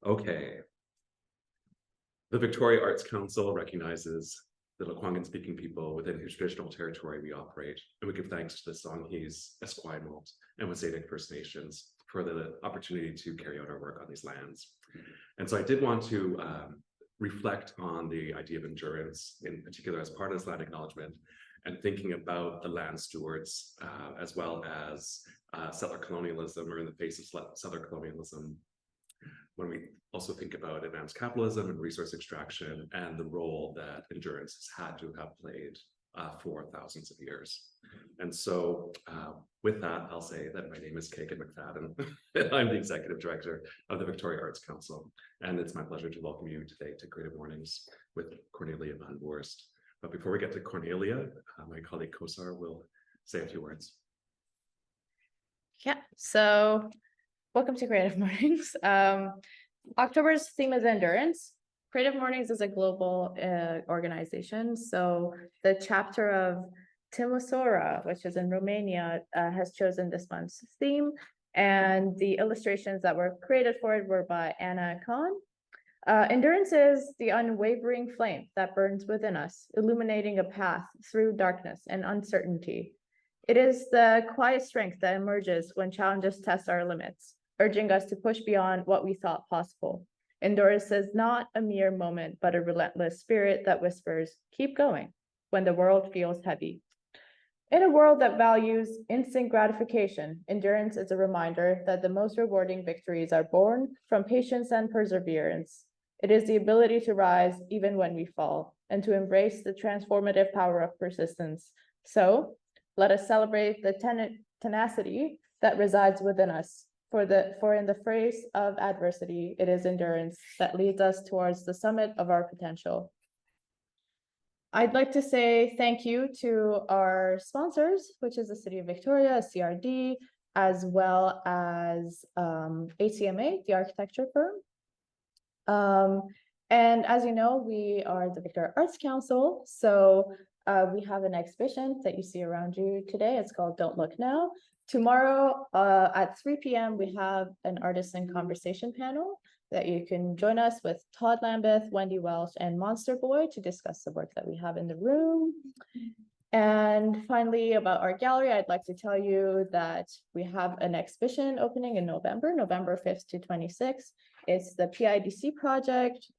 Okay. The Victoria Arts Council recognizes the Lekwungen-speaking people within whose traditional territory we operate, and we give thanks to the Songhees, Esquimalt, and Wasanich First Nations for the opportunity to carry out our work on these lands. And so I did want to reflect on the idea of endurance, in particular as part of this land acknowledgement, and thinking about the land stewards, as well as settler colonialism, or in the face of settler colonialism, when we also think about advanced capitalism and resource extraction and the role that endurance has had to have played for thousands of years. And so with that, I'll say that my name is Kagan McFadden, and I'm the Executive Director of the Victoria Arts Council. And it's my pleasure to welcome you today to Creative Mornings with Cornelia van Voorst. But before we get to Cornelia, my colleague Kosar will say a few words. Yeah, so welcome to Creative Mornings. October's theme is endurance. Creative Mornings is a global organization. So the chapter of Timisoara, which is in Romania, has chosen this month's theme. And the illustrations that were created for it were by Anna Kahn. Endurance is the unwavering flame that burns within us, illuminating a path through darkness and uncertainty. It is the quiet strength that emerges when challenges test our limits, urging us to push beyond what we thought possible. Endurance is not a mere moment, but a relentless spirit that whispers, keep going, when the world feels heavy. In a world that values instant gratification, endurance is a reminder that the most rewarding victories are born from patience and perseverance. It is the ability to rise even when we fall, and to embrace the transformative power of persistence. So, let us celebrate the tenacity that resides within us. For in the face of adversity, it is endurance that leads us towards the summit of our potential. I'd like to say thank you to our sponsors, which is the City of Victoria, CRD, as well as ACMA, the architecture firm. And as you know, we are the Victoria Arts Council. So we have an exhibition that you see around you today. It's called Don't Look Now. Tomorrow at 3 p.m., we have an artist in conversation panel that you can join us with Todd Lambeth, Wendy Welsh, and Monster Boy to discuss the work that we have in the room. And finally, about our gallery, I'd like to tell you that we have an exhibition opening in November 5th to 26th. It's the PIDC project,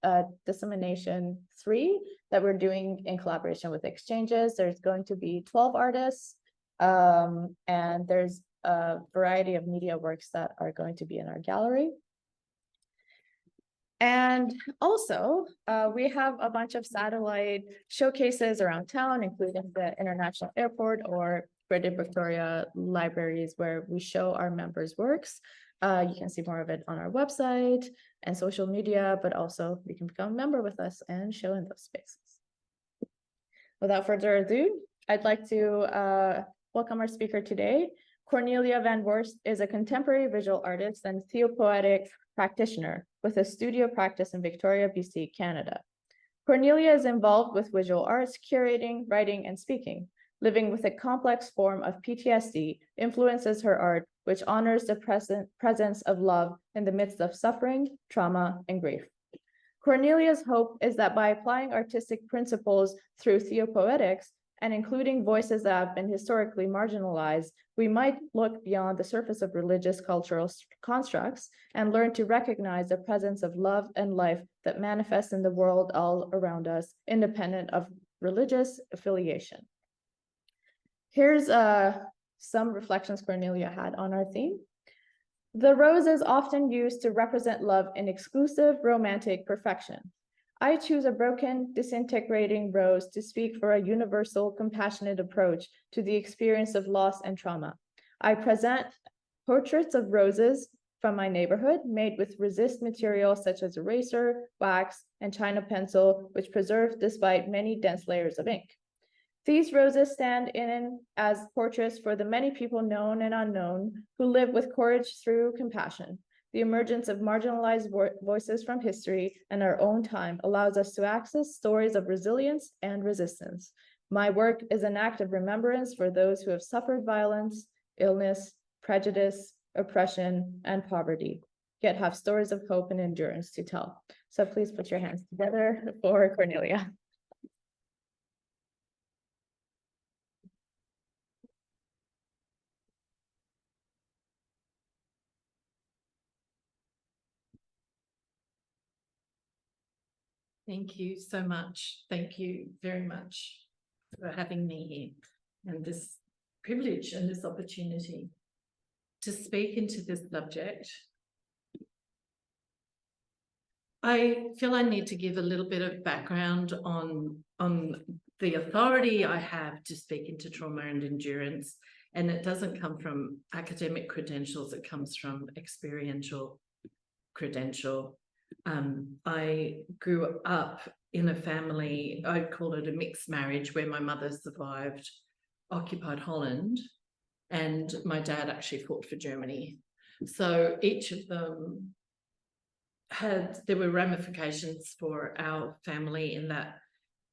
Dissemination 3, that we're doing in collaboration with Exchanges. There's going to be 12 artists, and there's a variety of media works that are going to be in our gallery. And also, we have a bunch of satellite showcases around town, including the International Airport or Greater Victoria libraries, where we show our members' works. You can see more of it on our website and social media, but also you can become a member with us and show in those spaces. Without further ado, I'd like to welcome our speaker today. Cornelia van Voorst is a contemporary visual artist and theopoetic practitioner with a studio practice in Victoria, BC, Canada. Cornelia is involved with visual arts, curating, writing, and speaking. Living with a complex form of PTSD influences her art, which honors the presence of love in the midst of suffering, trauma, and grief. Cornelia's hope is that by applying artistic principles through theopoetics, and including voices that have been historically marginalized, we might look beyond the surface of religious cultural constructs and learn to recognize the presence of love and life that manifests in the world all around us, independent of religious affiliation. Here's some reflections Cornelia had on our theme. The rose is often used to represent love in exclusive romantic perfection. I choose a broken, disintegrating rose to speak for a universal, compassionate approach to the experience of loss and trauma. I present portraits of roses from my neighborhood made with resist materials such as eraser, wax, and China pencil, which preserve despite many dense layers of ink. These roses stand in as portraits for the many people known and unknown who live with courage through compassion. The emergence of marginalized voices from history and our own time allows us to access stories of resilience and resistance. My work is an act of remembrance for those who have suffered violence, illness, prejudice, oppression, and poverty. yet have stories of hope and endurance to tell. So please put your hands together for Cornelia. Thank you so much. Thank you very much for having me here and this privilege and this opportunity to speak into this subject. I feel I need to give a little bit of background on the authority I have to speak into trauma and endurance, and it doesn't come from academic credentials, it comes from experiential credential. I grew up in a family, I'd call it a mixed marriage, where my mother survived occupied Holland and my dad actually fought for Germany. So each of them there were ramifications for our family in that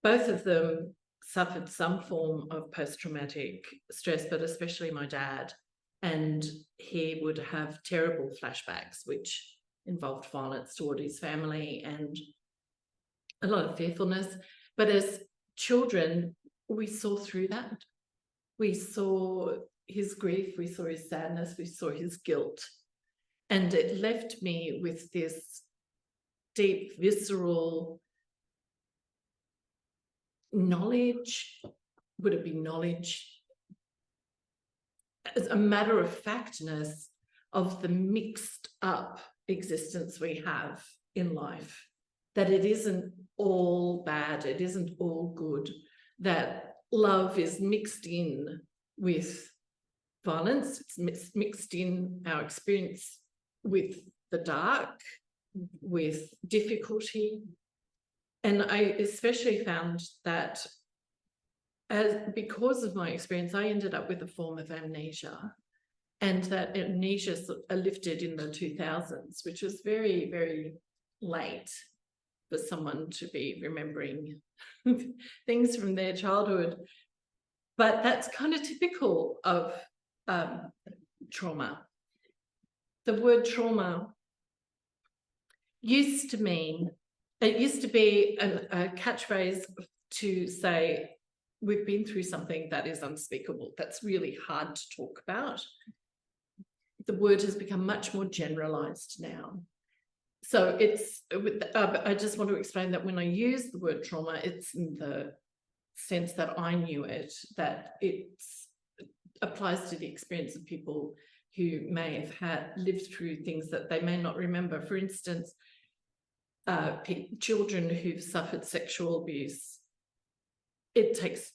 both of them suffered some form of post-traumatic stress, but especially my dad. And he would have terrible flashbacks, which involved violence toward his family and a lot of fearfulness. But as children, we saw through that. We saw his grief, we saw his sadness, we saw his guilt. And it left me with this deep, visceral knowledge. Would it be knowledge? As a matter of factness of the mixed up existence we have in life, that it isn't all bad, it isn't all good, that love is mixed in with violence, it's mixed in our experience with the dark, with difficulty. And I especially found that because of my experience, I ended up with a form of amnesia. And that amnesia lifted in the 2000s, which was very, very late for someone to be remembering things from their childhood. But that's kind of typical of trauma. The word trauma used to be a catchphrase to say, we've been through something that is unspeakable. That's really hard to talk about. The word has become much more generalized now. So I just want to explain that when I use the word trauma, it's in the sense that I knew it, that it applies to the experience of people who may have lived through things that they may not remember. For instance, children who've suffered sexual abuse, it takes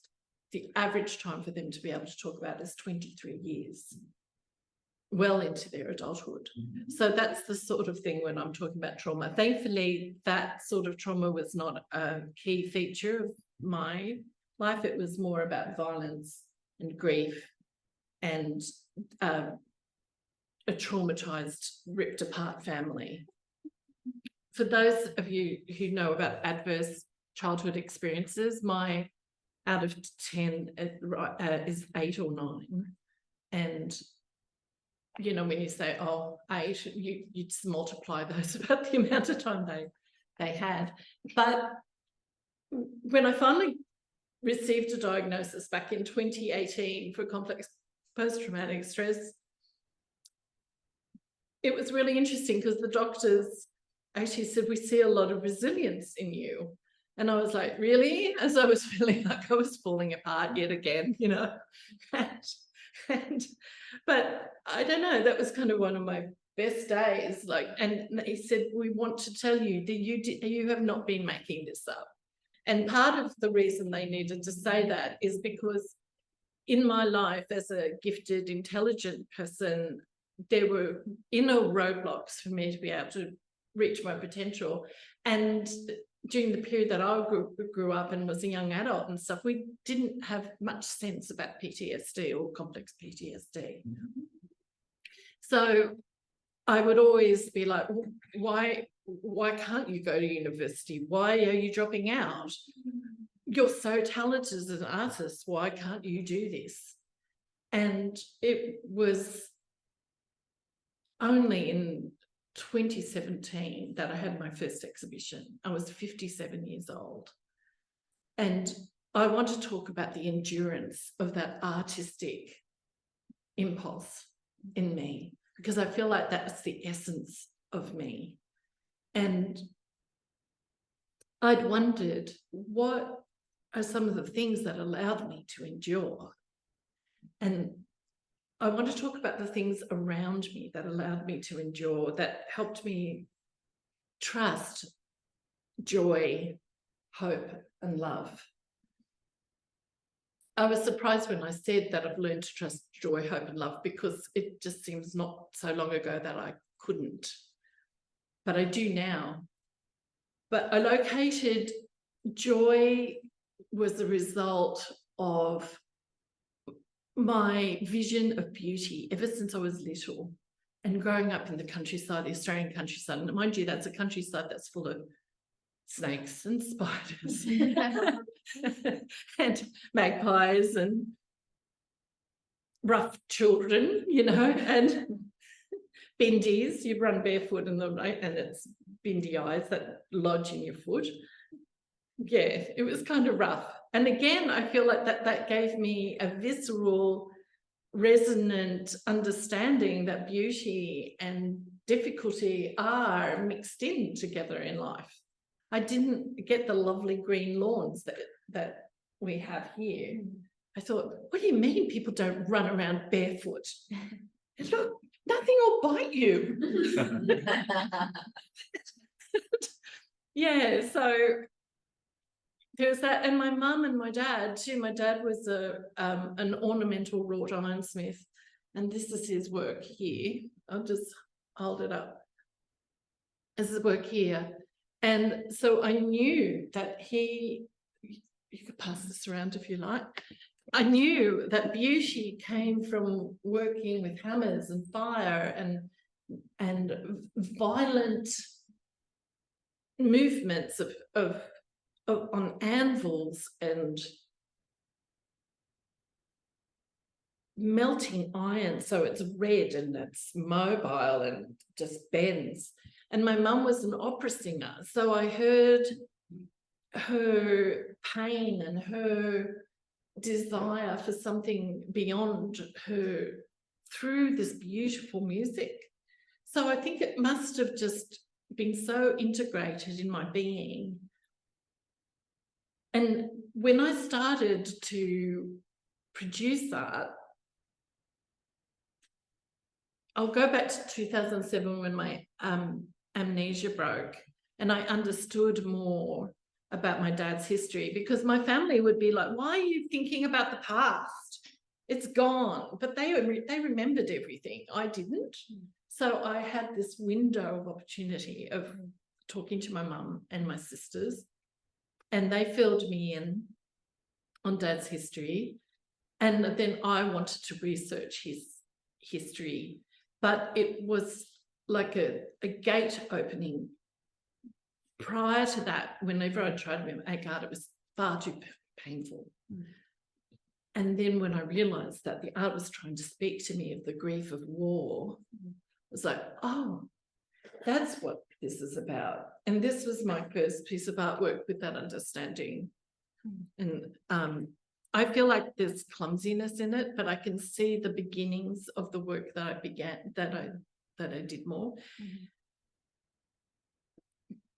the average time for them to be able to talk about is 23 years. Well into their adulthood. So that's the sort of thing when I'm talking about trauma. Thankfully, that sort of trauma was not a key feature of my life. It was more about violence and grief and a traumatized, ripped apart family. For those of you who know about adverse childhood experiences, my out of 10 is 8 or 9. And you know, when you say, oh, 8, you just multiply those about the amount of time they had. But when I finally received a diagnosis back in 2018 for complex post-traumatic stress, it was really interesting because the doctors actually said, we see a lot of resilience in you. And I was like, really? As I was feeling like I was falling apart yet again, you know. But I don't know, that was kind of one of my best days. Like, and he said, we want to tell you that you have not been making this up. And part of the reason they needed to say that is because in my life as a gifted, intelligent person, there were inner roadblocks for me to be able to reach my potential. And during the period that I grew up and was a young adult and stuff, we didn't have much sense about PTSD or complex PTSD. So I would always be like, why can't you go to university? Why are you dropping out? You're so talented as an artist. Why can't you do this? And it was only in 2017 that I had my first exhibition. I was 57 years old. And I want to talk about the endurance of that artistic impulse in me, because I feel like that's the essence of me. And I'd wondered, what are some of the things that allowed me to endure? And I want to talk about the things around me that allowed me to endure, that helped me trust, joy, hope, and love. I was surprised when I said that I've learned to trust, joy, hope, and love, because it just seems not so long ago that I couldn't. But I do now. But I located joy was the result of my vision of beauty ever since I was little, and growing up in the countryside, the Australian countryside. And mind you, that's a countryside that's full of snakes and spiders and magpies and rough children, you know, and bendies. You run barefoot in the night and it's bendy eyes that lodge in your foot. Yeah, it was kind of rough. And again, I feel like that gave me a visceral, resonant understanding that beauty and difficulty are mixed in together in life. I didn't get the lovely green lawns that we have here. I thought, what do you mean people don't run around barefoot? And look, nothing will bite you. Yeah, so there's that. And my mum and my dad too. My dad was an ornamental wrought ironsmith, and this is his work here. I'll just hold it up. This is work here. And so I knew that you could pass this around if you like. I knew that beauty came from working with hammers and fire and violent movements of on anvils and melting iron, so it's red and it's mobile and just bends. And my mum was an opera singer, so I heard her pain and her desire for something beyond her through this beautiful music. So I think it must have just been so integrated in my being. And when I started to produce art, I'll go back to 2007 when my amnesia broke, and I understood more about my dad's history, because my family would be like, why are you thinking about the past? It's gone. But they remembered everything. I didn't. So I had this window of opportunity of talking to my mum and my sisters, and they filled me in on Dad's history. And then I wanted to research his history, but it was like a gate opening. Prior to that, whenever I tried to make art, it was far too painful. And then when I realized that the art was trying to speak to me of the grief of war, I was like, oh, that's what this is about. And this was my first piece of artwork with that understanding. And I feel like there's clumsiness in it, but I can see the beginnings of the work that I began, that I did more.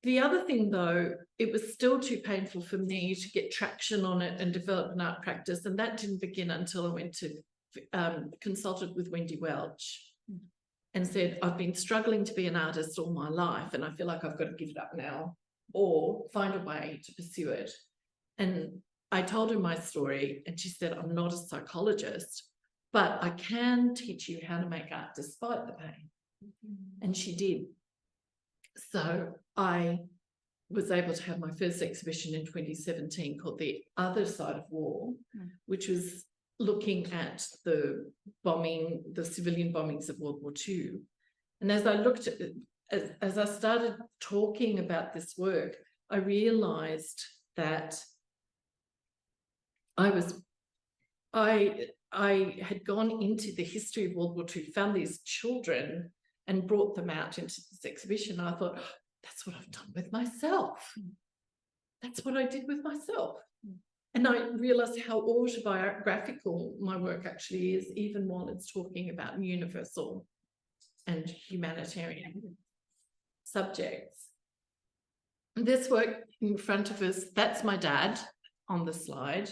The other thing, though, it was still too painful for me to get traction on it and develop an art practice. And that didn't begin until I went to consulted with Wendy Welch and said, I've been struggling to be an artist all my life, and I feel like I've got to give it up now or find a way to pursue it. And I told her my story, and she said, I'm not a psychologist, but I can teach you how to make art despite the pain. And she did. So I was able to have my first exhibition in 2017 called The Other Side of War, which was looking at the civilian bombings of World War II. And as I looked at it, as I started talking about this work, I realized that I had gone into the history of World War II, found these children and brought them out into this exhibition. I thought, oh, that's what I've done with myself. That's what I did with myself. And I realized how autobiographical my work actually is, even while it's talking about universal and humanitarian subjects. And this work in front of us, that's my dad on the slide.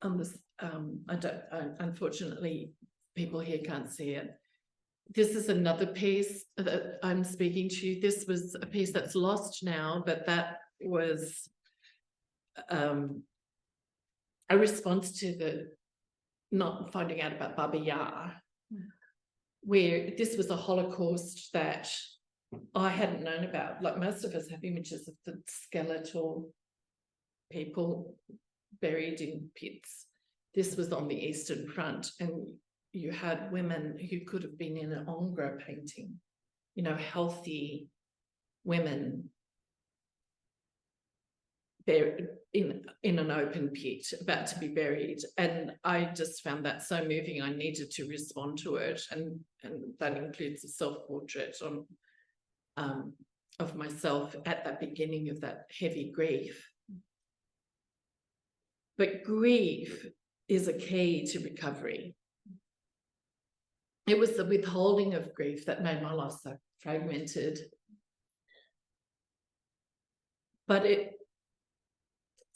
On this, unfortunately, people here can't see it. This is another piece that I'm speaking to. This was a piece that's lost now, but that was a response to the not finding out about Baba Yar, where this was a Holocaust that I hadn't known about. Like most of us have images of the skeletal people buried in pits. This was on the Eastern Front, and you had women who could have been in an Ingres painting, you know, healthy women buried in an open pit, about to be buried. And I just found that so moving. I needed to respond to it, and that includes a self-portrait of myself at the beginning of that heavy grief. But grief is a key to recovery. It was the withholding of grief that made my life so fragmented. But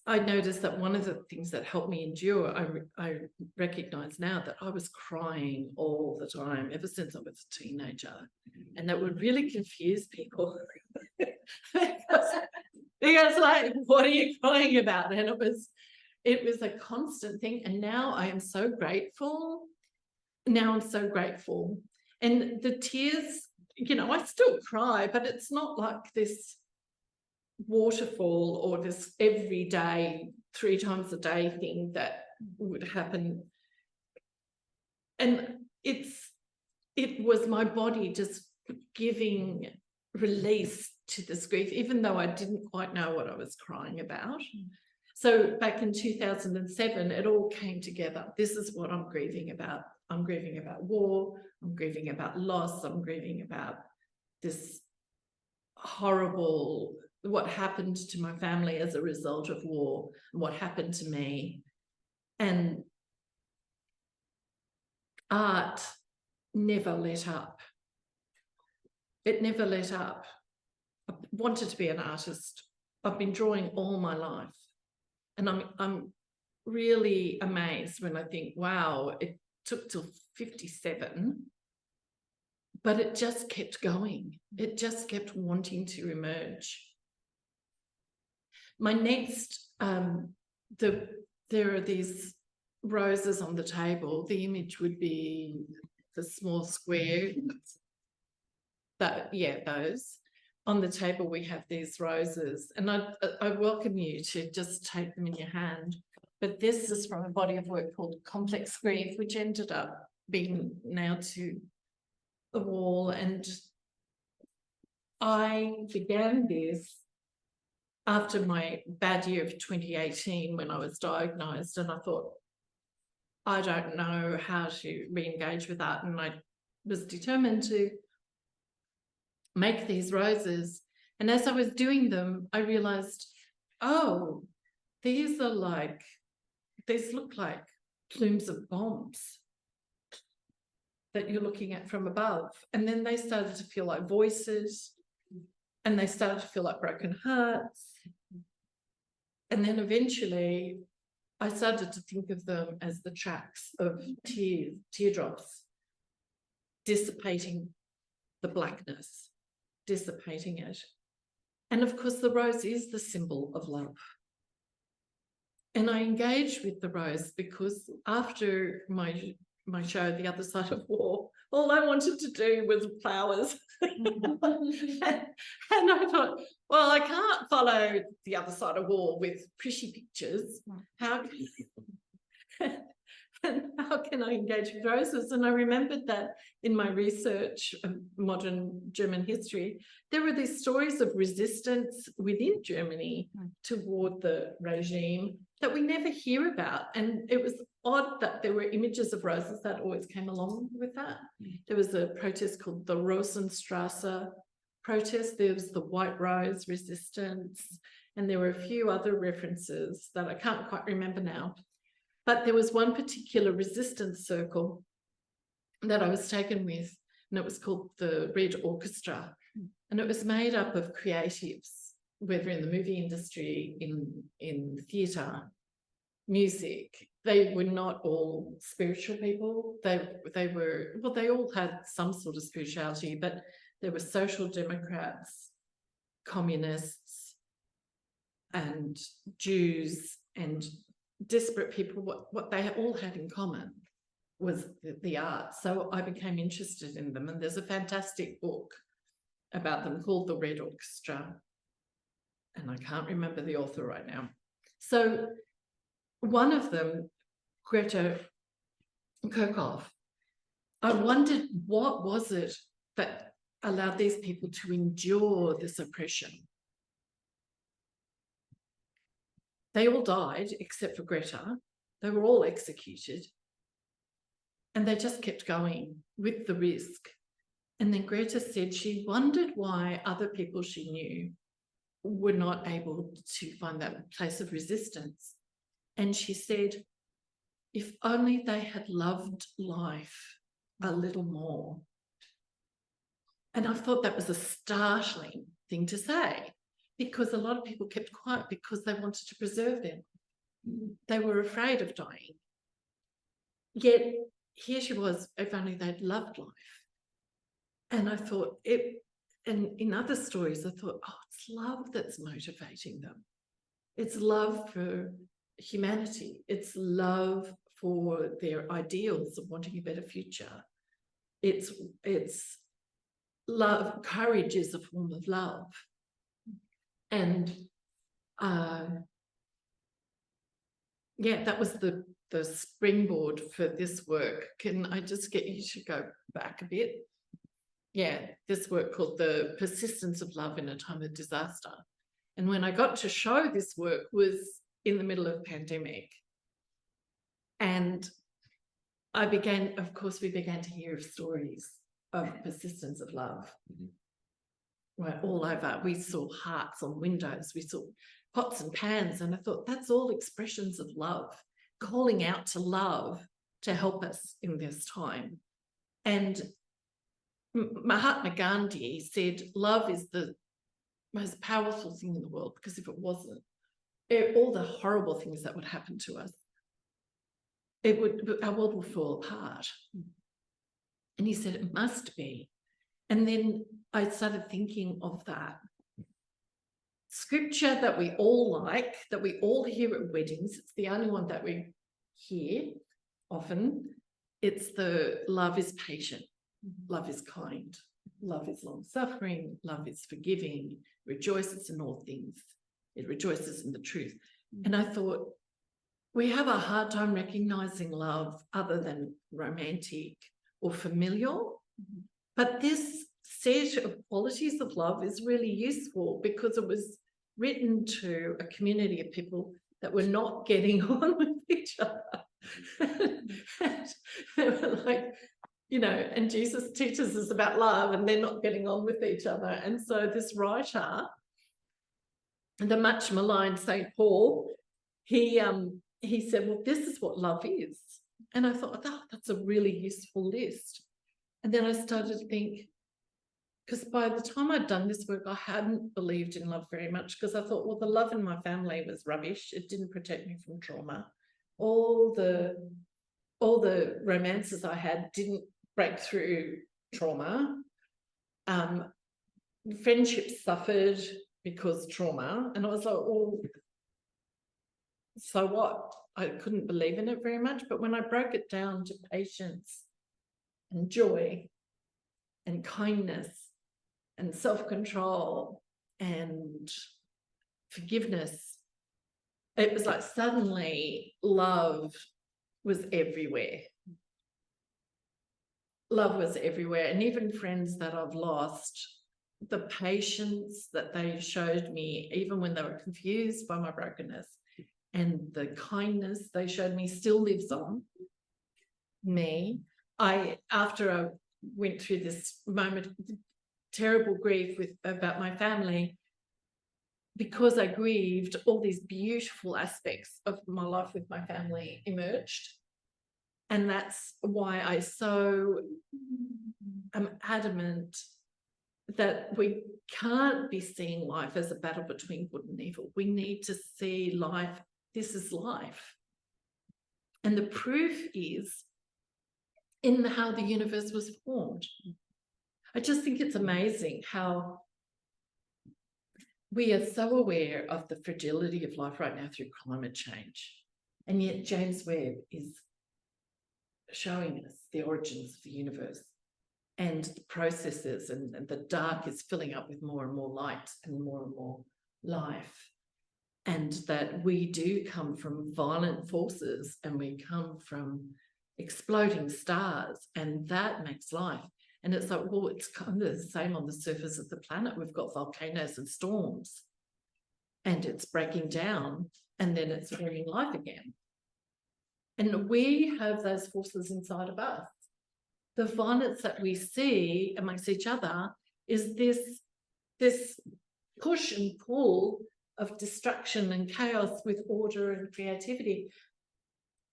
I noticed that one of the things that helped me endure, I recognize now that I was crying all the time ever since I was a teenager. And that would really confuse people. because like, what are you crying about? And it was a constant thing. And now I am so grateful. Now I'm so grateful. And the tears, you know, I still cry, but it's not like this waterfall or this everyday 3 times a day thing that would happen. And it was my body just giving release to this grief, even though I didn't quite know what I was crying about. So back in 2007, it all came together. This is what I'm grieving about. I'm grieving about war. I'm grieving about loss. I'm grieving about this horrible, what happened to my family as a result of war, and what happened to me. And art never let up. It never let up. I wanted to be an artist. I've been drawing all my life. And I'm really amazed when I think, wow, it took till 57, but it just kept going. It just kept wanting to emerge. My next, there are these roses on the table. The image would be the small square. Those. On the table, we have these roses, and I welcome you to just take them in your hand. But this is from a body of work called Complex Grief, which ended up being nailed to the wall. And I began this after my bad year of 2018, when I was diagnosed, and I thought, I don't know how to re-engage with that. And I was determined to make these roses. And as I was doing them, I realized, oh, these look like plumes of bombs that you're looking at from above. And then they started to feel like voices, and they started to feel like broken hearts. And then eventually I started to think of them as the tracks of teardrops, dissipating the blackness, dissipating it. And of course, the rose is the symbol of love. And I engaged with the rose because after my show, The Other Side of War, all I wanted to do was flowers. And I thought, well, I can't follow The Other Side of War with pretty pictures. How And how can I engage with roses? And I remembered that in my research of modern German history, there were these stories of resistance within Germany toward the regime that we never hear about. And it was odd that there were images of roses that always came along with that. There was a protest called the Rosenstrasse protest. There was the White Rose resistance. And there were a few other references that I can't quite remember now. But there was one particular resistance circle that I was taken with, and it was called the Red Orchestra. And it was made up of creatives, whether in the movie industry, in theatre, music. They were not all spiritual people. They were, well, they all had some sort of spirituality, but there were social democrats, communists, and Jews, and disparate people. What they all had in common was the art. So I became interested in them, and there's a fantastic book about them called The Red Orchestra, and I can't remember the author right now. So one of them, Greta Kirchhoff, I wondered what was it that allowed these people to endure this oppression. They all died except for Greta. They were all executed. And they just kept going with the risk. And then Greta said she wondered why other people she knew were not able to find that place of resistance. And she said, if only they had loved life a little more. And I thought that was a startling thing to say, because a lot of people kept quiet because they wanted to preserve them. They were afraid of dying. Yet here she was, if only they'd loved life. And I thought and in other stories, I thought, oh, it's love that's motivating them. It's love for humanity. It's love for their ideals of wanting a better future. It's love. Courage is a form of love. And yeah, that was the springboard for this work. Can I just get you to go back a bit? Yeah, this work called The Persistence of Love in a Time of Disaster. And when I got to show this work was in the middle of pandemic. And we began to hear of stories of persistence of love. Right, all over. We saw hearts on windows, we saw pots and pans, and I thought that's all expressions of love, calling out to love to help us in this time. And Mahatma Gandhi said love is the most powerful thing in the world, because if it wasn't, all the horrible things that would happen to us, our world would fall apart. And he said it must be. And then I started thinking of that scripture that we all like, that we all hear at weddings. It's the only one that we hear often. It's the love is patient, love is kind, love is long-suffering, love is forgiving, rejoices in all things. It rejoices in the truth. And I thought, we have a hard time recognizing love other than romantic or familial. But this set of qualities of love is really useful because it was written to a community of people that were not getting on with each other. They were like, and Jesus teaches us about love and they're not getting on with each other. And so this writer, the much maligned St. Paul, he said, well, this is what love is. And I thought, oh, that's a really useful list. And then I started to think, because by the time I'd done this work, I hadn't believed in love very much, because I thought, well, the love in my family was rubbish. It didn't protect me from trauma. All the romances I had didn't break through trauma. Friendships suffered because trauma. And I was like, well, so what? I couldn't believe in it very much. But when I broke it down to patience and joy and kindness and self-control and forgiveness, it was like suddenly love was everywhere. Love was everywhere. And even friends that I've lost, the patience that they showed me, even when they were confused by my brokenness, and the kindness they showed me still lives on me. After I went through this moment, terrible grief about my family, because I grieved, all these beautiful aspects of my life with my family emerged. And that's why I so am adamant that we can't be seeing life as a battle between good and evil. We need to see life, this is life. And the proof is in how the universe was formed. I just think it's amazing how we are so aware of the fragility of life right now through climate change. And yet James Webb is showing us the origins of the universe and the processes, and the dark is filling up with more and more light and more life. And that we do come from violent forces, and we come from exploding stars, and that makes life. And it's like, well, it's kind of the same on the surface of the planet. We've got volcanoes and storms, and it's breaking down, and then it's bringing life again. And we have those forces inside of us. The violence that we see amongst each other is this push and pull of destruction and chaos with order and creativity.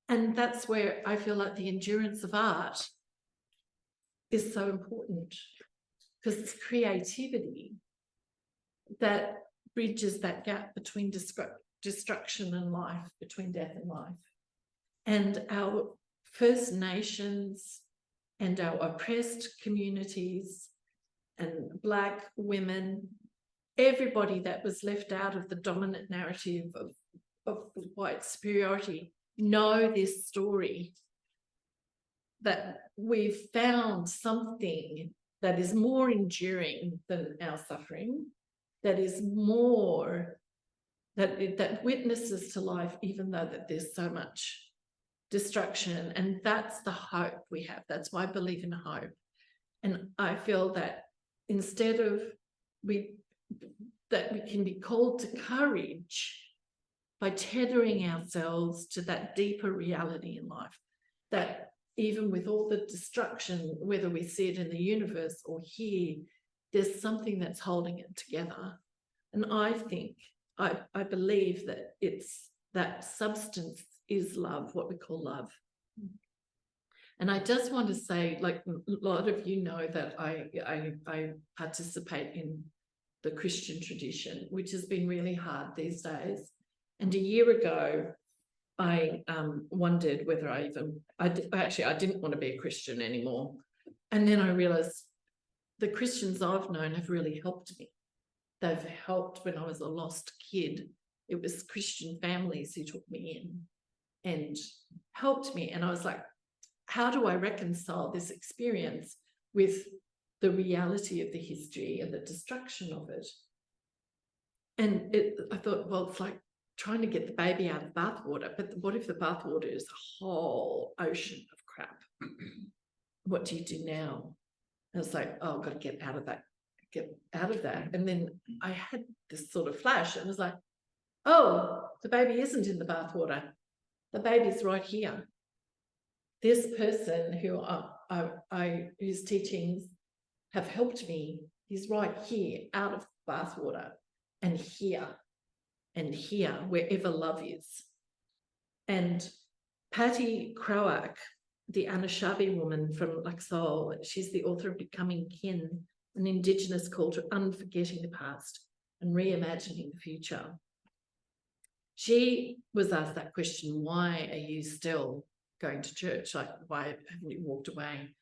And that's where I feel like the endurance of art is so important, because it's creativity that bridges that gap between destruction and life, between death and life. And our First Nations and our oppressed communities and Black women, everybody that was left out of the dominant narrative of white superiority, know this story, that we've found something that is more enduring than our suffering, that is more, that witnesses to life, even though that there's so much destruction. And that's the hope we have. That's why I believe in hope. And I feel that instead of that we can be called to courage by tethering ourselves to that deeper reality in life, that even with all the destruction, whether we see it in the universe or here, there's something that's holding it together. And I think, I believe that it's that substance is love, what we call love. And I just want to say, like a lot of you know, that I participate in the Christian tradition, which has been really hard these days. And a year ago, I wondered whether I didn't want to be a Christian anymore. And then I realized the Christians I've known have really helped me. They've helped when I was a lost kid. It was Christian families who took me in and helped me. And I was like, how do I reconcile this experience with the reality of the history and the destruction of it? And I thought, well, it's like trying to get the baby out of the bathwater, but what if the bathwater is a whole ocean of crap? What do you do now? And it's like, oh, I've got to get out of that. And then I had this sort of flash, and it was like, oh, the baby isn't in the bathwater. The baby's right here. This person who whose teachings have helped me, he's right here, out of the bathwater, and here, wherever love is. And Patty Croak, the Anishinaabe woman from Laxol, she's the author of Becoming Kin, an Indigenous call to unforgetting the past and reimagining the future. She was asked that question, why are you still going to church? Like, why haven't you walked away?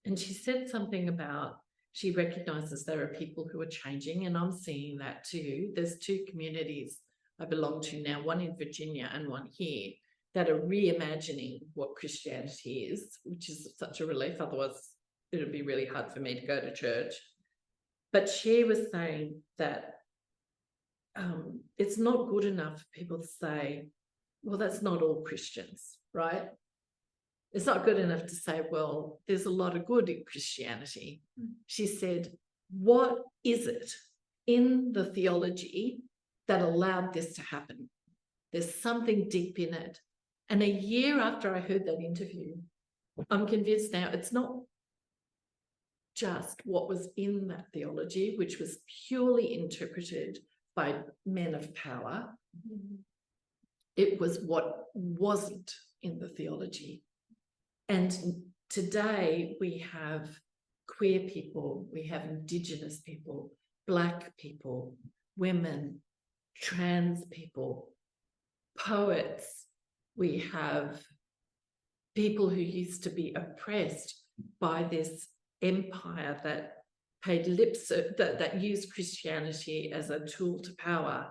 And she said something about, she recognises there are people who are changing, and I'm seeing that too. There's two communities I belong to now, one in Virginia and one here, that are reimagining what Christianity is, which is such a relief. Otherwise, it would be really hard for me to go to church. But she was saying that it's not good enough for people to say, well, that's not all Christians, right? It's not good enough to say, well, there's a lot of good in Christianity. She said, what is it in the theology that allowed this to happen? There's something deep in it. And a year after I heard that interview, I'm convinced now it's not just what was in that theology, which was purely interpreted by men of power. It was what wasn't in the theology. And today we have queer people, we have Indigenous people, Black people, women, trans people, poets. We have people who used to be oppressed by this empire that paid lip service, that used Christianity as a tool to power,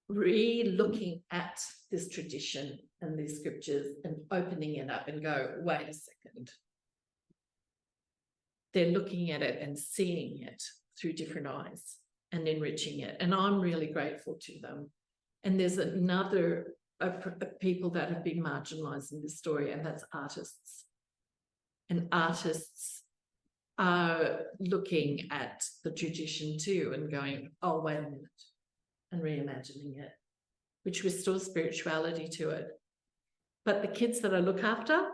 re-looking at this tradition and these scriptures and opening it up and go, wait a second. They're looking at it and seeing it through different eyes and enriching it. And I'm really grateful to them. And there's another people that have been marginalized in this story, and that's artists. And artists are looking at the tradition too and going, oh, wait a minute, and reimagining it, which restores spirituality to it. But the kids that I look after,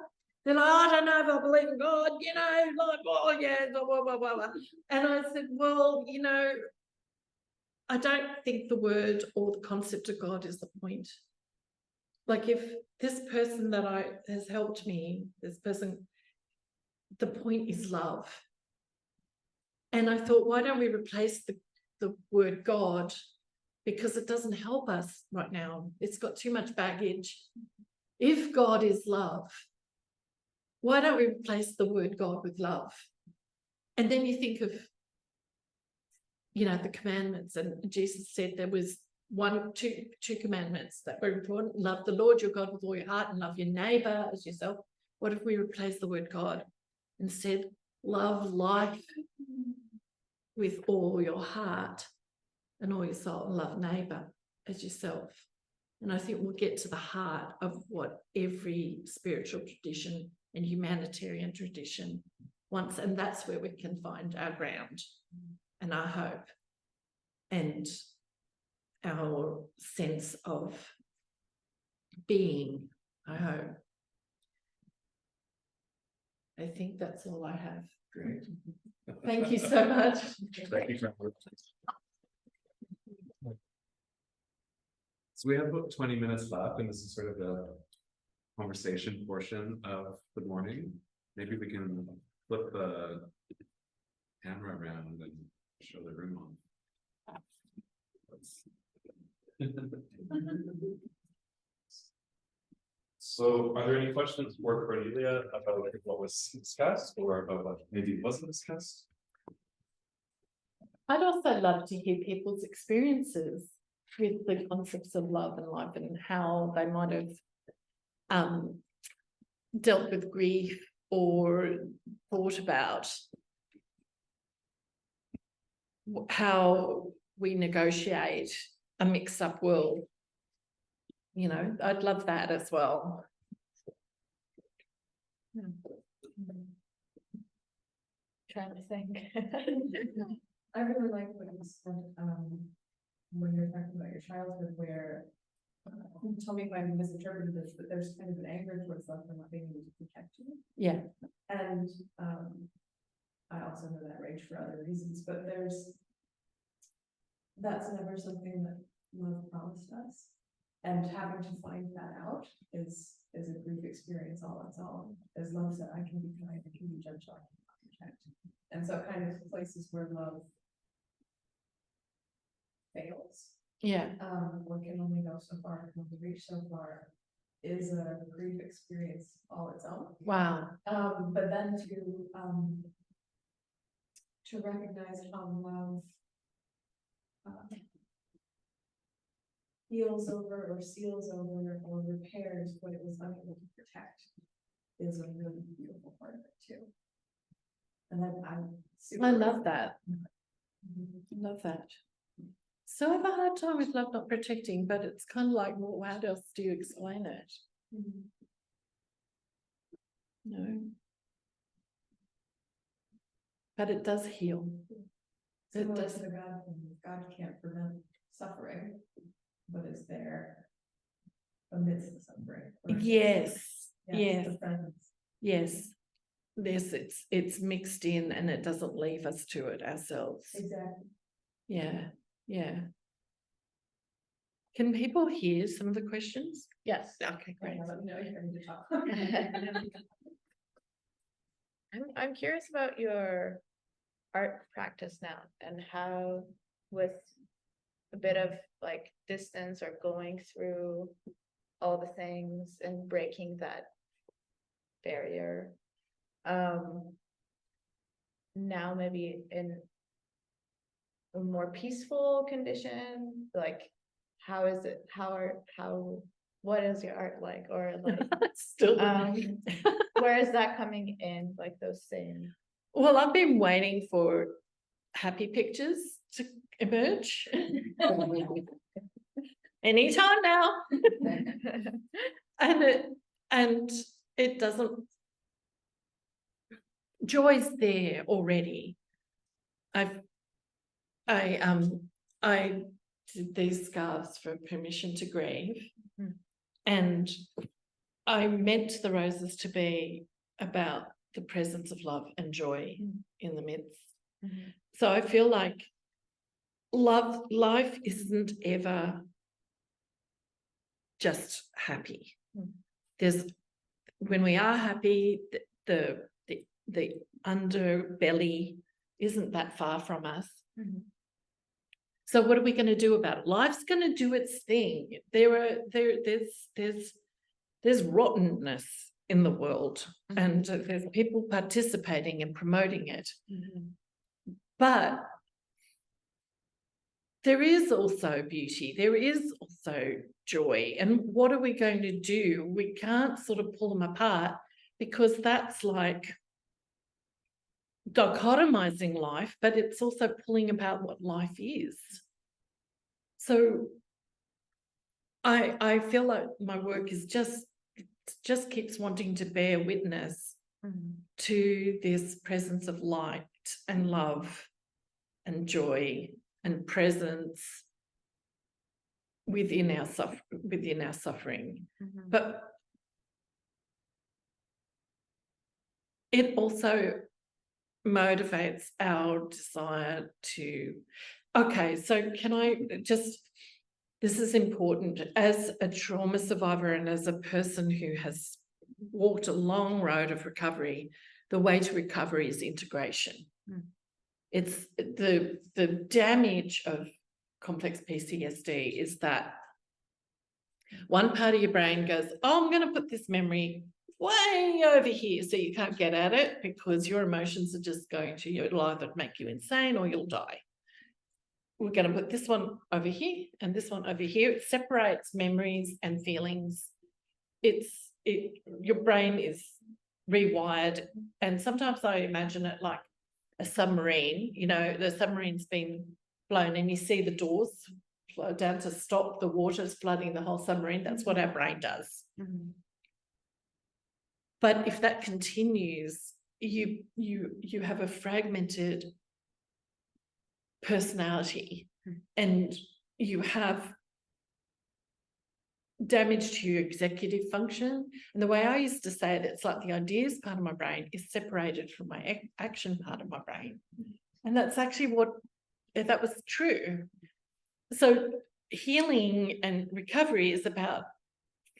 they're like, oh, I don't know if I believe in God, you know, like, oh, yeah, blah, blah, blah, blah. And I said, well, you know, I don't think the word or the concept of God is the point. Like, if this person that has helped me, this person, the point is love. And I thought, why don't we replace the word God? Because it doesn't help us right now. It's got too much baggage. If God is love, why don't we replace the word God with love? And then you think of, you know, the commandments, and Jesus said there was two commandments that were important. Love the Lord your God with all your heart and love your neighbor as yourself. What if we replace the word God and said, love life with all your heart and all your soul, and love neighbor as yourself? And I think we'll get to the heart of what every spiritual tradition and humanitarian tradition wants, and that's where we can find our ground and our hope and our sense of being, I hope. I think that's all I have. Great. Thank you so much. Thank you. So we have about 20 minutes left, and this is sort of the conversation portion of the morning. Maybe we can flip the camera around and show the room on. So are there any questions for Cornelia about what was discussed or about what maybe wasn't discussed? I'd also love to hear people's experiences with the concepts of love and life and how they might have dealt with grief or thought about how we negotiate a mixed-up world. You know, I'd love that as well. Trying to think. I really like what you said when you're talking about your childhood, where tell me if I misinterpreted this, but there's kind of an anger towards love for not being able to protect you. Yeah. And I also know that rage for other reasons, but that's never something that love promised us. And having to find that out is a grief experience all its own. As love said, I can be kind, I can be gentle, I can protect. And so kind of places where love fails. Yeah. Or can only go so far, can only reach so far, is a grief experience all its own. Wow. But then to recognize how love heals over or seals over or repairs what it was unable to protect is a really beautiful part of it too. And then I love that. Love that. So I have a hard time with love not protecting, but it's kind of like, well, how else do you explain it? No. But it does heal. Similar does. to the God thing, God can't prevent suffering, but is there amidst the suffering. or- Yes, Yeah, yes, the presence. yes. Yes, it's mixed in and it doesn't leave us to it ourselves. Exactly. Yeah, yeah. Can people hear some of the questions? Yes. Okay, great. Yeah, let me know if you're ready to talk. I'm curious about your art practice now and how with a bit of like distance or going through all the things and breaking that barrier. Now maybe in a more peaceful condition, like how is it, what is your art like, or like Still. where is that coming in, like those same Well, I've been waiting for happy pictures to emerge. Anytime now. And it doesn't, joy's there already. I did these scarves for permission to grieve. Mm. And I meant the roses to be about the presence of love and joy in the midst. Mhm. So I feel like life isn't ever just happy. Mm. There's, when we are happy, the underbelly isn't that far from us. Mhm. So what are we going to do about it? Life's going to do its thing. There's rottenness in the world, and there's people participating and promoting it. Mhm. But there is also beauty. There is also joy. And what are we going to do? We can't sort of pull them apart, because that's like dichotomizing life, but it's also pulling apart what life is. So I feel like my work is just keeps wanting to bear witness to this presence of light and love and joy and presence within our suffering. Mhm. But it also motivates our desire to, okay, so can I just, this is important, as a trauma survivor and as a person who has walked a long road of recovery, the way to recovery is integration. It's the damage of complex PTSD is that one part of your brain goes, oh, I'm going to put this memory way over here so you can't get at it, because your emotions are just going to, it'll either make you insane or you'll die. We're going to put this one over here and this one over here. It separates memories and feelings. Your brain is rewired. And sometimes I imagine it like a submarine, you know, the submarine's been blown and you see the doors flow down to stop the waters flooding the whole submarine. That's what our brain does. Mhm. But if that continues, you have a fragmented personality, and you have damage to your executive function. And the way I used to say it, it's like the ideas part of my brain is separated from my action part of my brain. And that's actually what, that was true. So healing and recovery is about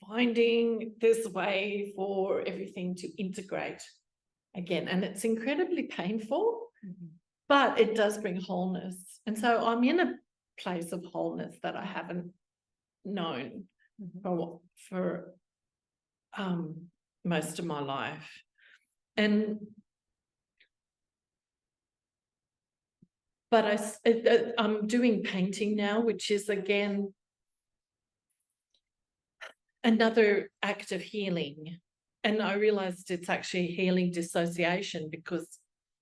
finding this way for everything to integrate again. And it's incredibly painful, but it does bring wholeness. And so I'm in a place of wholeness that I haven't known for most of my life. And but I'm doing painting now, which is again another act of healing. And I realized it's actually healing dissociation, because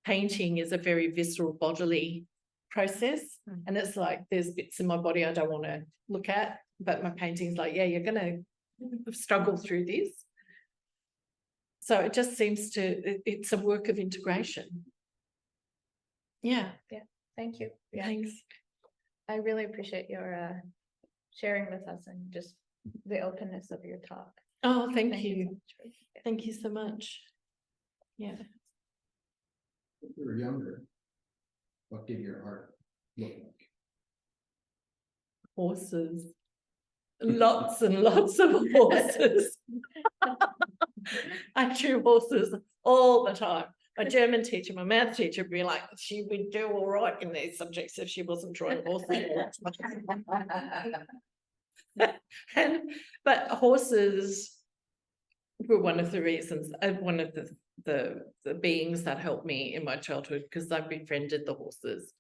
painting is a very visceral bodily process. And it's like, there's bits in my body I don't want to look at, but my painting's like, yeah, you're going to struggle through this. So it just seems it's a work of integration. Yeah. Thank you. Yeah, Thanks. I really appreciate your sharing with us and just the openness of your talk. Oh, thank so you. much for- yeah. Thank you so much. Yeah. When you were younger, what did your art look like? Horses. Lots and lots of horses. I drew horses all the time. My German teacher, my math teacher would be like, she would do all right in these subjects if she wasn't drawing horses. But horses were one of the reasons, one of the beings that helped me in my childhood, because I befriended the horses,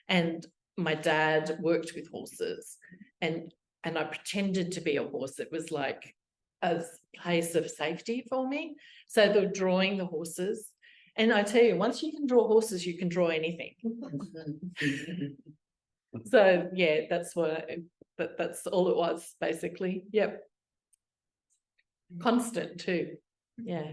and my dad worked with horses, and I pretended to be a horse. It was like a place of safety for me. So they were drawing the horses, and I tell you, once you can draw horses, you can draw anything. So yeah, that's what. That's all it was, basically. Yep. Constant too. Yeah.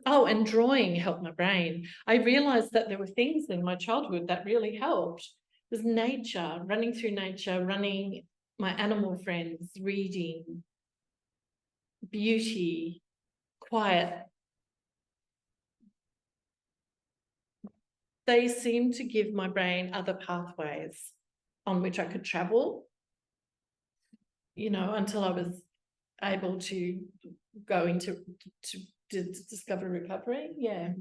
Oh, and drawing helped my brain. I realized that there were things in my childhood that really helped. It was nature, running through nature, running, my animal friends, reading, beauty, quiet. They seemed to give my brain other pathways on which I could travel, you know, until I was able to go into to discover recovery. Yeah.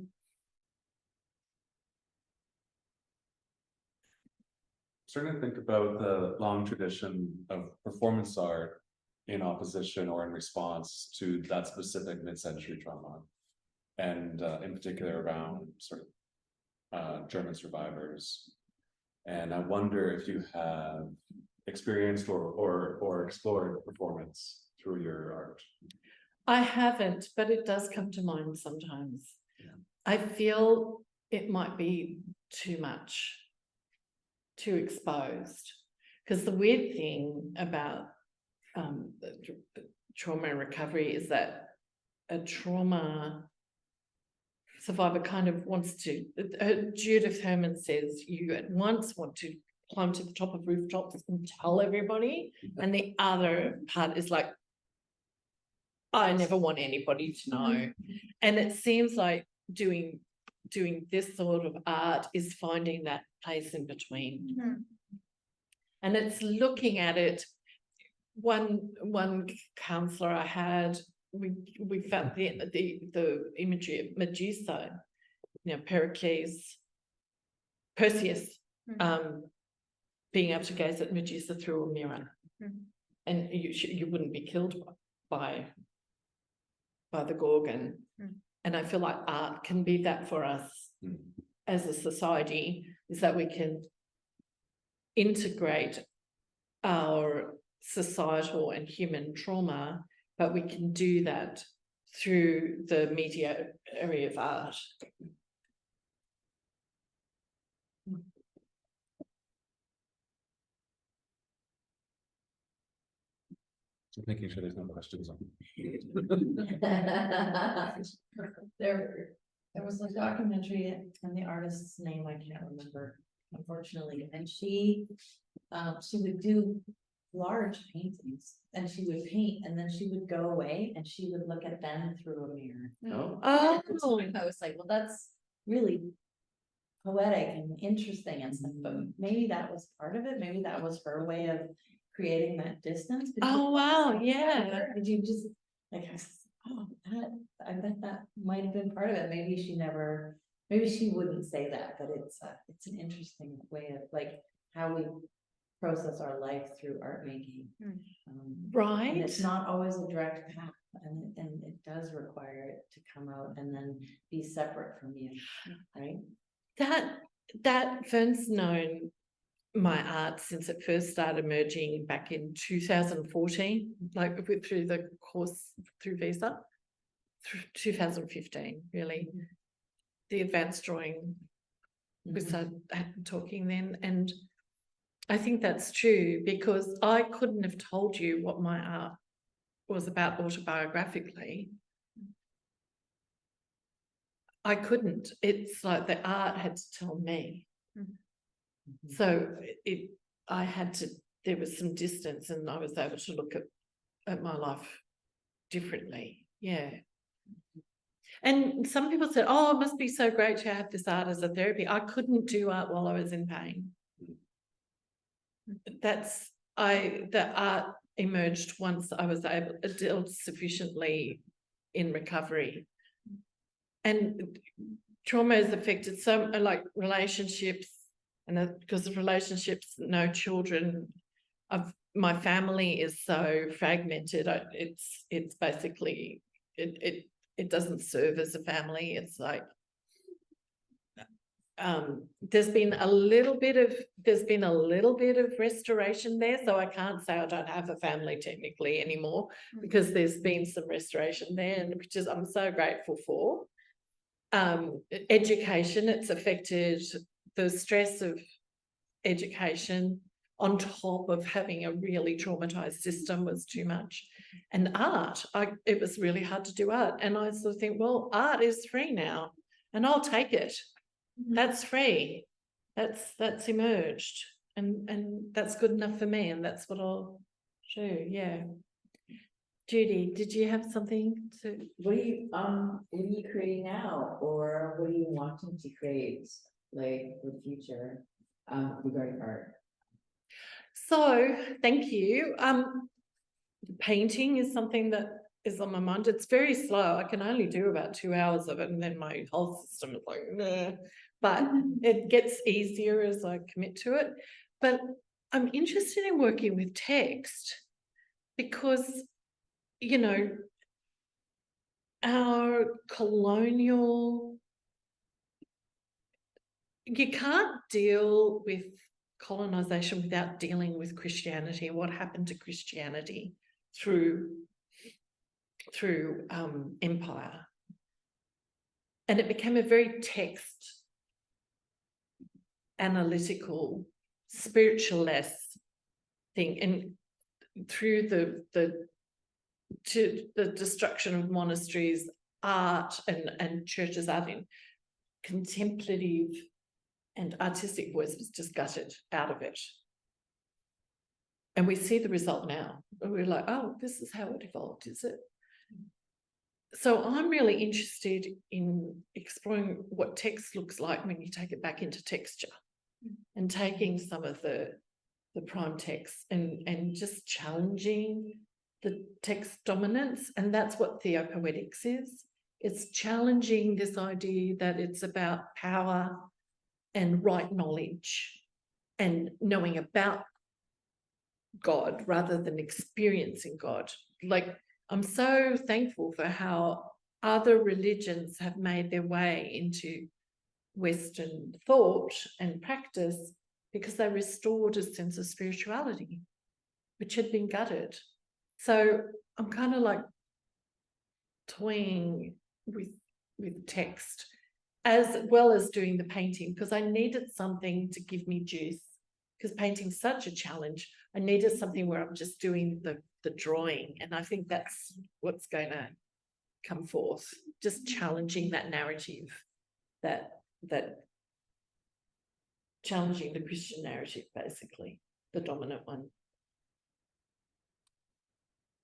Starting to think about the long tradition of performance art in opposition or in response to that specific mid-century trauma, and in particular around sort of German survivors. And I wonder if you have experienced or explored performance through your art. I haven't, but it does come to mind sometimes. Yeah. I feel it might be too much, too exposed. Because the weird thing about trauma and recovery is that a trauma survivor kind of wants to, Judith Herman says, you at once want to climb to the top of rooftops and tell everybody, and the other part is like, I never want anybody to know. And it seems like doing this sort of art is finding that place in between. And it's looking at it. One counselor I had, we found the imagery of Medusa, you know, Perseus, being able to gaze at Medusa through a mirror, and you wouldn't be killed by the Gorgon. And I feel like art can be that for us as a society, is that we can integrate our societal and human trauma, but we can do that through the media area of art. So making sure there's no questions on. There was a documentary, and the artist's name I can't remember, unfortunately, and she would do large paintings, and she would paint, and then she would go away and she would look at them through a mirror. Oh. I was like, well, that's really poetic and interesting and stuff, but maybe that was part of it. Maybe that was her way of creating that distance. Oh, wow, yeah. Did you just like, oh, I bet that might have been part of it. Maybe she wouldn't say that, but it's an interesting way of like how we process our life through art making. Right. And it's not always a direct path, and it does require it to come out and then be separate from you, right? That Fern's known my art since it first started emerging back in 2014, like through the course through Visa, through 2015, really. The advanced drawing, we started talking then, and I think that's true, because I couldn't have told you what my art was about autobiographically. I couldn't. It's like the art had to tell me. Mhm. So I had to, there was some distance and I was able to look at my life differently. Yeah. And some people said, oh, it must be so great to have this art as a therapy. I couldn't do art while I was in pain. The art emerged once I was able to deal sufficiently in recovery. And trauma has affected some like relationships, and because of relationships, no children. My family is so fragmented. It's basically it doesn't serve as a family. It's like there's been a little bit of restoration there, so I can't say I don't have a family technically anymore, because there's been some restoration there, and which is I'm so grateful for. Education, it's affected the stress of education on top of having a really traumatized system was too much. And art, it was really hard to do art, and I sort of think, well, art is free now and I'll take it. That's free. That's emerged, and that's good enough for me, and that's what I'll do. Yeah. Judy, did you have something to? What are you creating now, or what are you wanting to create, like, for the future, regarding art? So, thank you. Painting is something that is on my mind. It's very slow. I can only do about 2 hours of it, and then my whole system is like, nah. But it gets easier as I commit to it. But I'm interested in working with text because, you know, our colonial, you can't deal with colonization without dealing with Christianity and what happened to Christianity through empire. And it became a very text analytical, spiritual-less thing, and through the destruction of monasteries, art and churches, art in contemplative and artistic voice was just gutted out of it. And we see the result now. We're like, oh, this is how it evolved, is it? So I'm really interested in exploring what text looks like when you take it back into texture, and taking some of the prime text and just challenging the text dominance. And that's what theopoetics is. It's challenging this idea that it's about power and right knowledge and knowing about God rather than experiencing God. Like, I'm so thankful for how other religions have made their way into Western thought and practice, because they restored a sense of spirituality, which had been gutted. So I'm kind of like toying with text as well as doing the painting, because I needed something to give me juice, because painting's such a challenge. I needed something where I'm just doing the drawing, and I think that's what's going to come forth, just challenging that narrative, that challenging the Christian narrative, basically, the dominant one.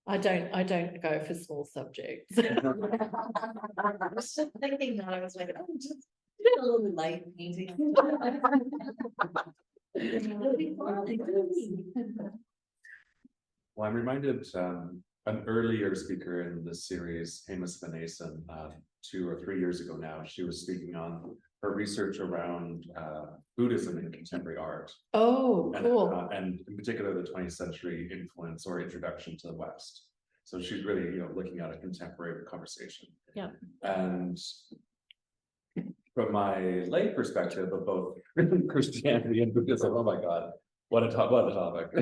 I don't go for small subjects. I was just thinking that, I was like, oh, just a little light painting. Well, I'm reminded an earlier speaker in this series, Amos Van Asen, 2 or 3 years ago now, she was speaking on her research around Buddhism in contemporary art. Oh, cool. And in particular, the 20th century influence or introduction to the West. So she's really, looking at a contemporary conversation. Yeah. And from my lay perspective of both Christianity and Buddhism, oh my God, what a topic.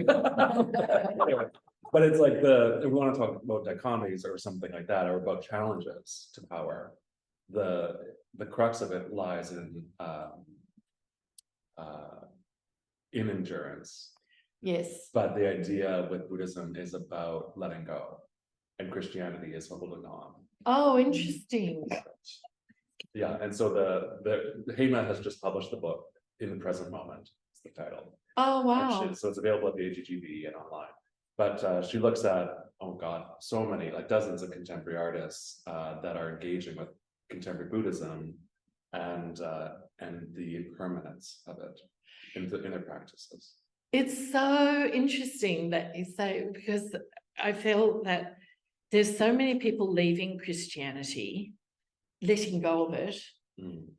Anyway, but it's like if we want to talk about dichotomies or something like that, or about challenges to power, the crux of it lies in endurance. Yes. But the idea with Buddhism is about letting go, and Christianity is holding on. Oh, interesting. Yeah, and so the Hema has just published the book In the Present Moment, is the title. Oh, Actually, so it's available at the AGGV and online. But she looks at, oh God, so many, like dozens of contemporary artists that are engaging with contemporary Buddhism and the impermanence of it in their practices. It's so interesting that you say, because I feel that there's so many people leaving Christianity, letting go of it,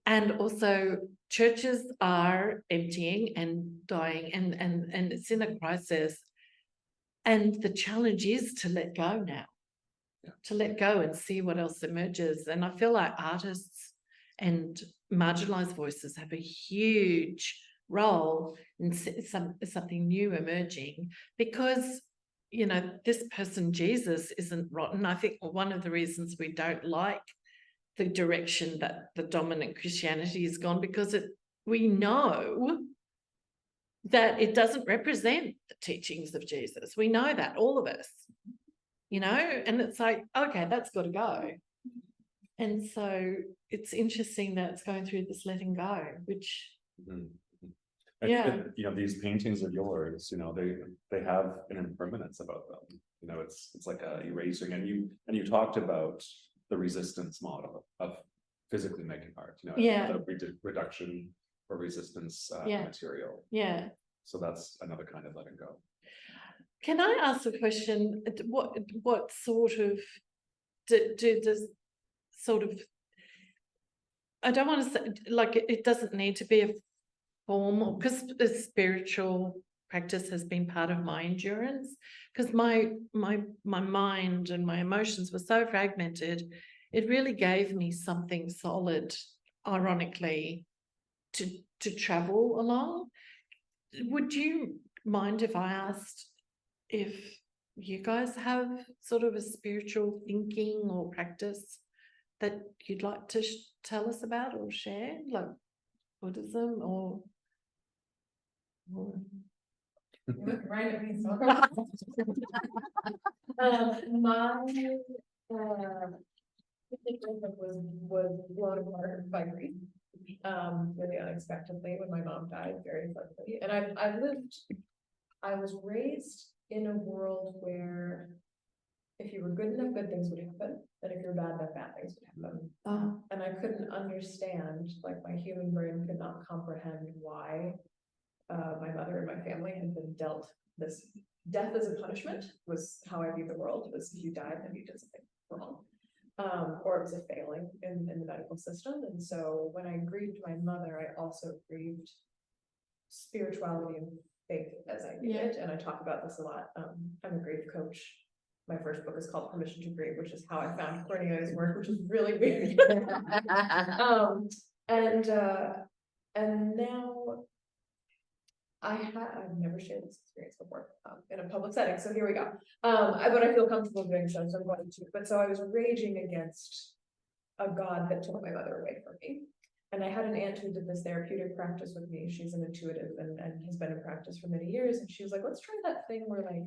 and also churches are emptying and dying, and it's in a crisis. And the challenge is to let go now, to let go and see what else emerges. And I feel like artists and marginalized voices have a huge role in something new emerging, because you know, this person Jesus isn't rotten. I think one of the reasons we don't like the direction that the dominant Christianity has gone, because we know that it doesn't represent the teachings of Jesus. We know that, all of us, you know, and it's like, okay, that's got to go. And so it's interesting that it's going through this letting go, which And, you know, these paintings of yours, you know, they have an impermanence about them. You know, it's like a erasing, and you talked about the resistance model of physically making art, you know, the reduction or resistance material. Yeah. So that's another kind of letting go. Can I ask a question? What sort of does sort of, I don't want to say, like, it doesn't need to be a formal, because the spiritual practice has been part of my endurance, because my mind and my emotions were so fragmented. It really gave me something solid, ironically, to travel along. Would you mind if I asked if you guys have sort of a spiritual thinking or practice that you'd like to tell us about or share, like Buddhism or You look right at me, so. Was blown apart by grief, really unexpectedly when my mom died very suddenly. And I was raised in a world where if you were good enough, good things would happen, and if you're bad enough, bad things would happen. And I couldn't understand, like my human brain could not comprehend why my mother and my family had been dealt this death as a punishment, was how I viewed the world, was if you died, then you did something wrong. Or it was a failing in the medical system. And so when I grieved my mother, I also grieved spirituality and faith as I did it. And I talk about this a lot. I'm a grief coach. My first book is called Permission to Grieve, which is how I found Cornelia's work, which is really weird. And now I've never shared this experience before in a public setting, so here we go. But I feel comfortable doing so, so I'm going to. But so I was raging against a God that took my mother away from me. And I had an aunt who did this therapeutic practice with me. She's an intuitive and has been in practice for many years. And she was like, let's try that thing where like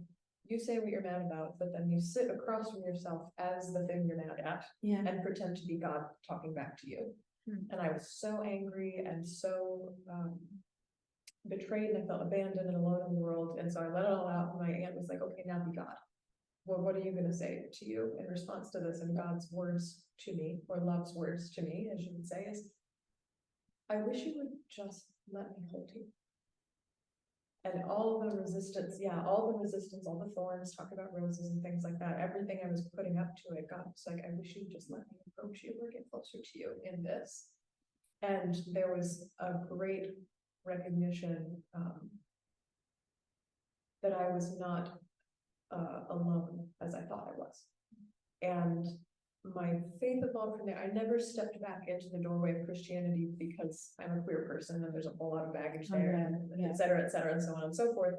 you say what you're mad about, but then you sit across from yourself as the thing you're mad at and pretend to be God talking back to you. And I was so angry and so betrayed, and I felt abandoned and alone in the world. And so I let it all out. And my aunt was like, okay, now be God. Well, what are you going to say to you in response to this? And God's words to me, or love's words to me, as you would say, is, I wish you would just let me hold you. And all the resistance, all the thorns, talk about roses and things like that, everything I was putting up to it, God was like, I wish you would just let me approach you or get closer to you in this. And there was a great recognition that I was not alone as I thought I was. And my faith evolved from there. I never stepped back into the doorway of Christianity because I'm a queer person and there's a whole lot of baggage there, and et cetera, and so on and so forth.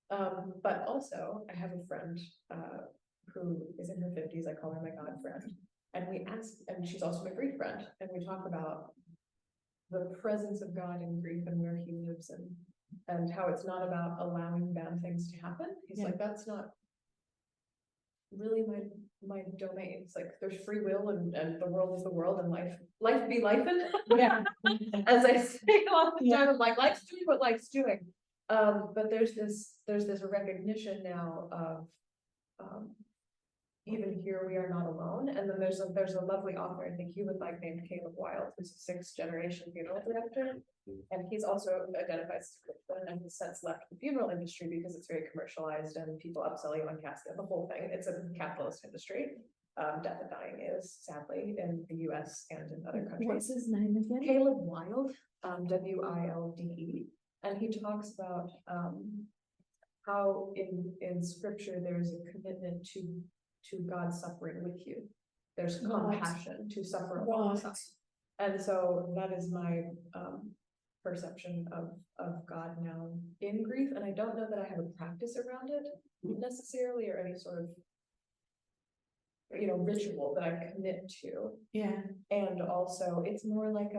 But also I have a friend who is in her 50s. I call her my God friend. And we ask, and she's also my grief friend. And we talk about the presence of God in grief and where he lives, and how it's not about allowing bad things to happen. He's like, that's not really my domain. It's like there's free will and the world is the world and life be life. Yeah. As I say all the time, I'm like, life's doing what life's doing. But there's this recognition now of, even here we are not alone. And then there's a lovely author, I think you would like, named Caleb Wilde, who's a 6th generation funeral director. And he's also identified as a Christian and has since left the funeral industry because it's very commercialized and people upsell you on casket, the whole thing. It's a capitalist industry. Death and dying is, sadly, in the US and in other countries. What's his name again? Caleb Wilde, Wilde. And he talks about how in scripture there's a commitment to God suffering with you. There's compassion to suffer alongside. And so that is my perception of God now in grief. And I don't know that I have a practice around it necessarily, or any sort of, ritual that I commit to. Yeah. And also it's more like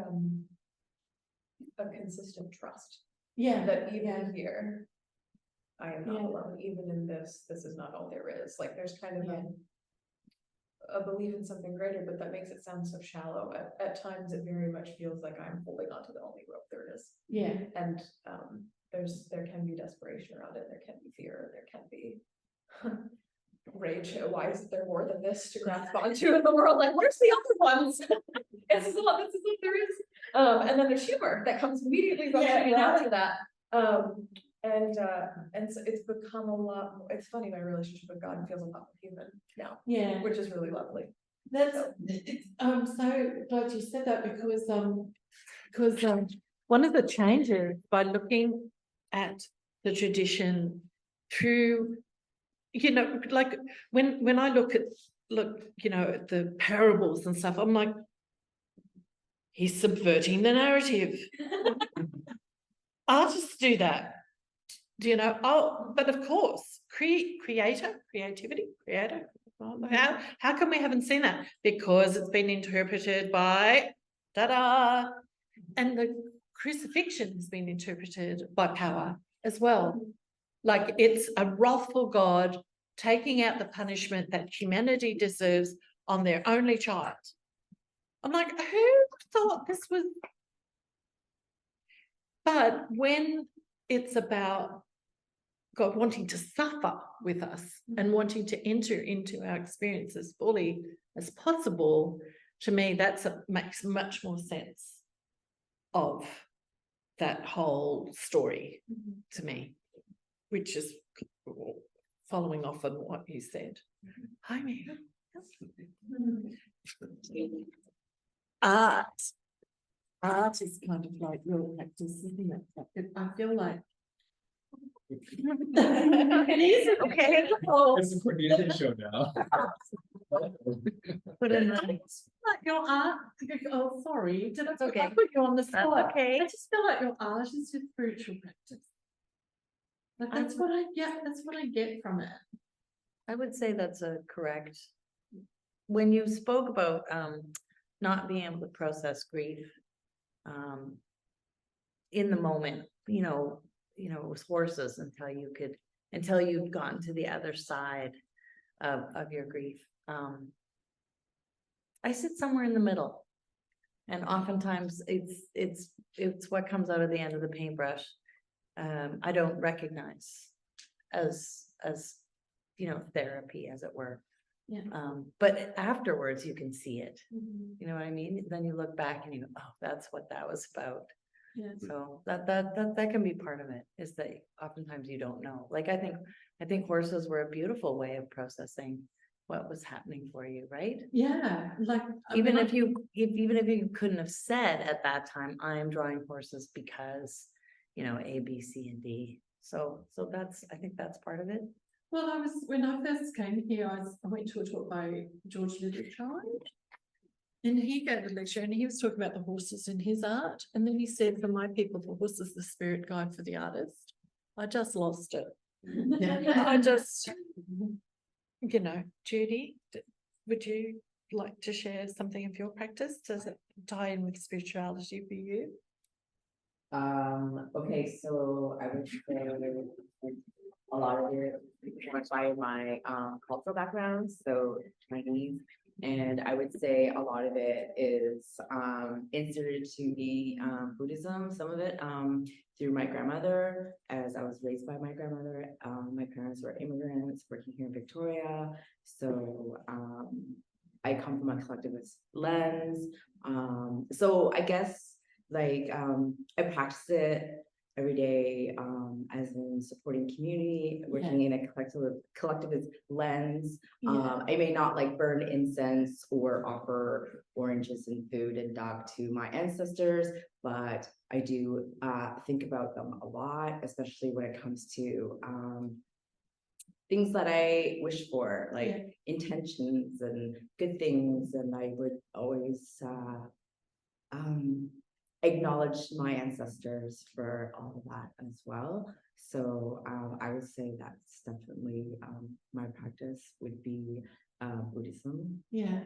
a consistent trust. Yeah. That even here, I am not alone. Even in this is not all there is. Like there's kind of a belief in something greater, but that makes it sound so shallow. At times it very much feels like I'm holding onto the only rope there is. Yeah. And there can be desperation around it, there can be fear, there can be rage. Why isn't there more than this to grasp onto in the world? Like, where's the other ones? This is what there is. And then there's humor that comes immediately after that. And so it's become a lot more, it's funny, my relationship with God feels a lot more human now. Yeah. Which is really lovely. That's so glad you said that, because one of the changes by looking at the tradition through, like when I look at the parables and stuff, I'm like, he's subverting the narrative. Artists do that. But of course, creativity. How come we haven't seen that? Because it's been interpreted by and the crucifixion has been interpreted by power as well. Like it's a wrathful God taking out the punishment that humanity deserves on their only child. I'm like, who thought this was? But when it's about God wanting to suffer with us and wanting to enter into our experience as fully as possible, to me, makes much more sense of that whole story to me, which is following off on what you said. Hi, Megan. Art is kind of like real practice, isn't it? I feel like it is okay. It's a Cornelia show now. But in like your art. Oh, sorry. Did I, okay. I put you on the spot? Okay. I just feel like your art is your spiritual practice. But that's what I get. That's what I get from it. I would say that's a correct. When you spoke about not being able to process grief in the moment, it was horses until you'd gotten to the other side of your grief. I sit somewhere in the middle, and oftentimes it's what comes out of the end of the paintbrush. I don't recognize as therapy, as it were. Yeah. But afterwards you can see it. You know what I mean? Then you look back and you go, oh, that's what that was about. Yeah. So that can be part of it, is that oftentimes you don't know. Like I think horses were a beautiful way of processing what was happening for you, right? Yeah, like Even if you couldn't have said at that time, I'm drawing horses because A, B, C, and D. So I think that's part of it. Well, when I first came here, I went to a talk by George Littlechild, and he gave a lecture, and he was talking about the horses in his art, and then he said, "For my people, the horse is the spirit guide for the artist." I just lost it. I just, Judy, would you like to share something of your practice? Does it tie in with spirituality for you? Okay, so I would say a lot of it much by my cultural background, so Chinese. And I would say a lot of it is inserted to the Buddhism, some of it through my grandmother, as I was raised by my grandmother. My parents were immigrants working here in Victoria. So I come from a collectivist lens. So I guess like I practice it every day, as in supporting community, working in a collectivist lens. I may not like burn incense or offer oranges and food and dog to my ancestors, but I do think about them a lot, especially when it comes to things that I wish for, like intentions and good things, and I would always acknowledge my ancestors for all of that as well. So I would say that's definitely my practice would be Buddhism. Yeah,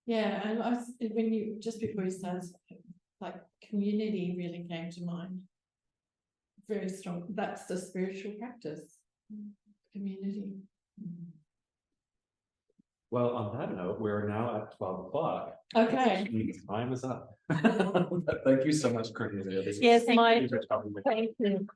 and I was, when you, just before you started, like community really came to mind. Very strong, that's the spiritual practice, community. Well, on that note, we're now at 12 o'clock. Okay. Time is up. Thank you so much, Cornelia. Yes, Thank my- you for telling me. Thank you.